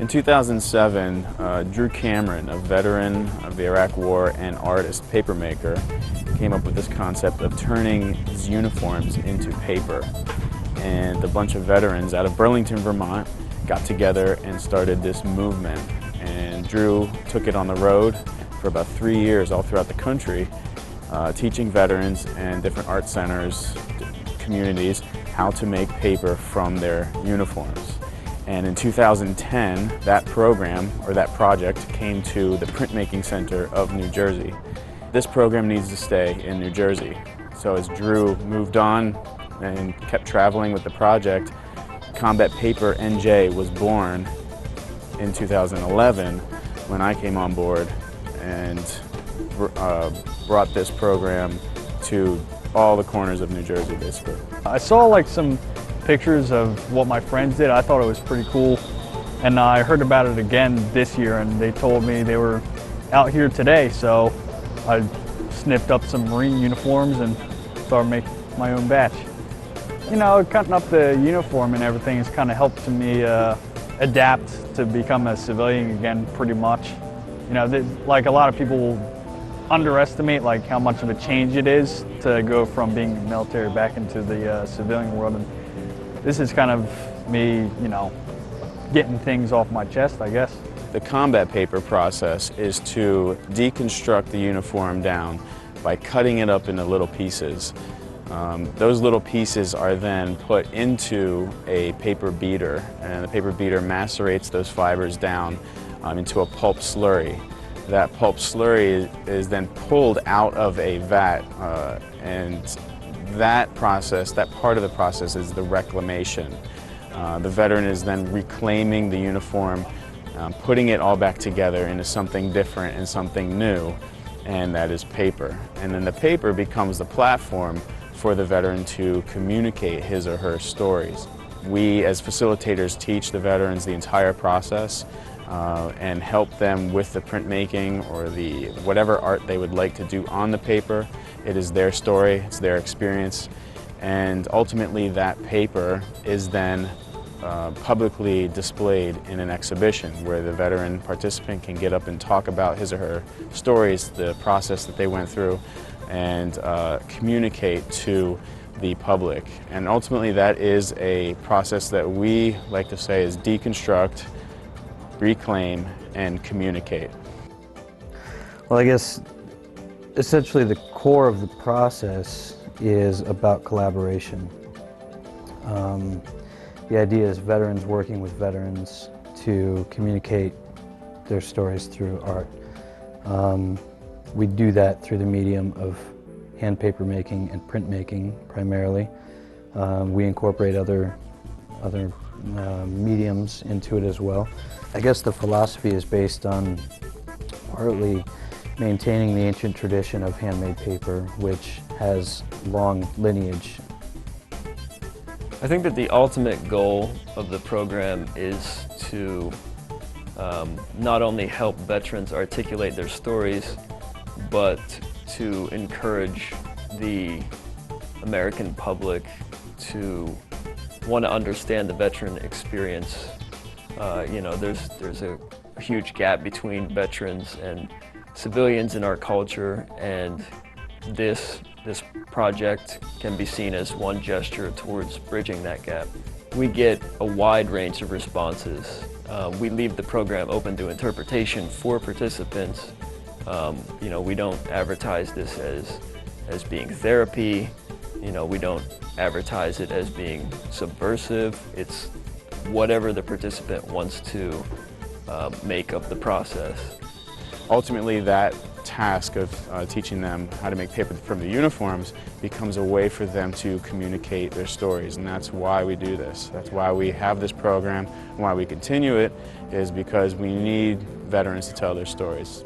In 2007, Drew Cameron, a veteran of the Iraq War and artist, papermaker, came up with this concept of turning his uniforms into paper. And a bunch of veterans out of Burlington, Vermont got together and started this movement. And Drew took it on the road for about 3 years all throughout the country, teaching veterans and different art centers, communities, how to make paper from their uniforms. And in 2010, that program, or that project, came to the Printmaking Center of New Jersey. This program needs to stay in New Jersey. So as Drew moved on and kept traveling with the project, CombatPaper2016 was born in 2011 when I came on board and brought this program to all the corners of New Jersey, basically. I saw like some pictures of what my friends did. I thought it was pretty cool, and I heard about it again this year, and they told me they were out here today, so I snipped up some Marine uniforms and started making my own batch. You know, cutting up the uniform and everything has kind of helped me adapt to become a civilian again, pretty much. You know, like a lot of people underestimate like how much of a change it is to go from being in the military back into the civilian world. And this is kind of me, you know, getting things off my chest, I guess. The combat paper process is to deconstruct the uniform down by cutting it up into little pieces. Those little pieces are then put into a paper beater, and the paper beater macerates those fibers down into a pulp slurry. That pulp slurry is then pulled out of a vat, and that process, that part of the process, is the reclamation. The veteran is then reclaiming the uniform, putting it all back together into something different and something new, and that is paper. And then the paper becomes the platform for the veteran to communicate his or her stories. We as facilitators teach the veterans the entire process and help them with the printmaking or the whatever art they would like to do on the paper. It is their story, it's their experience, and ultimately that paper is then publicly displayed in an exhibition where the veteran participant can get up and talk about his or her stories, the process that they went through, and communicate to the public. And ultimately that is a process that we like to say is deconstruct, reclaim, and communicate. Well, I guess essentially the core of the process is about collaboration. The idea is veterans working with veterans to communicate their stories through art. We do that through the medium of hand paper making and printmaking primarily. We incorporate other mediums into it as well. I guess the philosophy is based on partly maintaining the ancient tradition of handmade paper, which has long lineage. I think that the ultimate goal of the program is to not only help veterans articulate their stories, but to encourage the American public to want to understand the veteran experience. You know, there's a huge gap between veterans and civilians in our culture, and this project can be seen as one gesture towards bridging that gap. We get a wide range of responses. We leave the program open to interpretation for participants. You know, we don't advertise this as being therapy. You know, we don't advertise it as being subversive. It's whatever the participant wants to make of the process. Ultimately, that task of teaching them how to make paper from the uniforms becomes a way for them to communicate their stories, and that's why we do this. That's why we have this program, and why we continue it, is because we need veterans to tell their stories.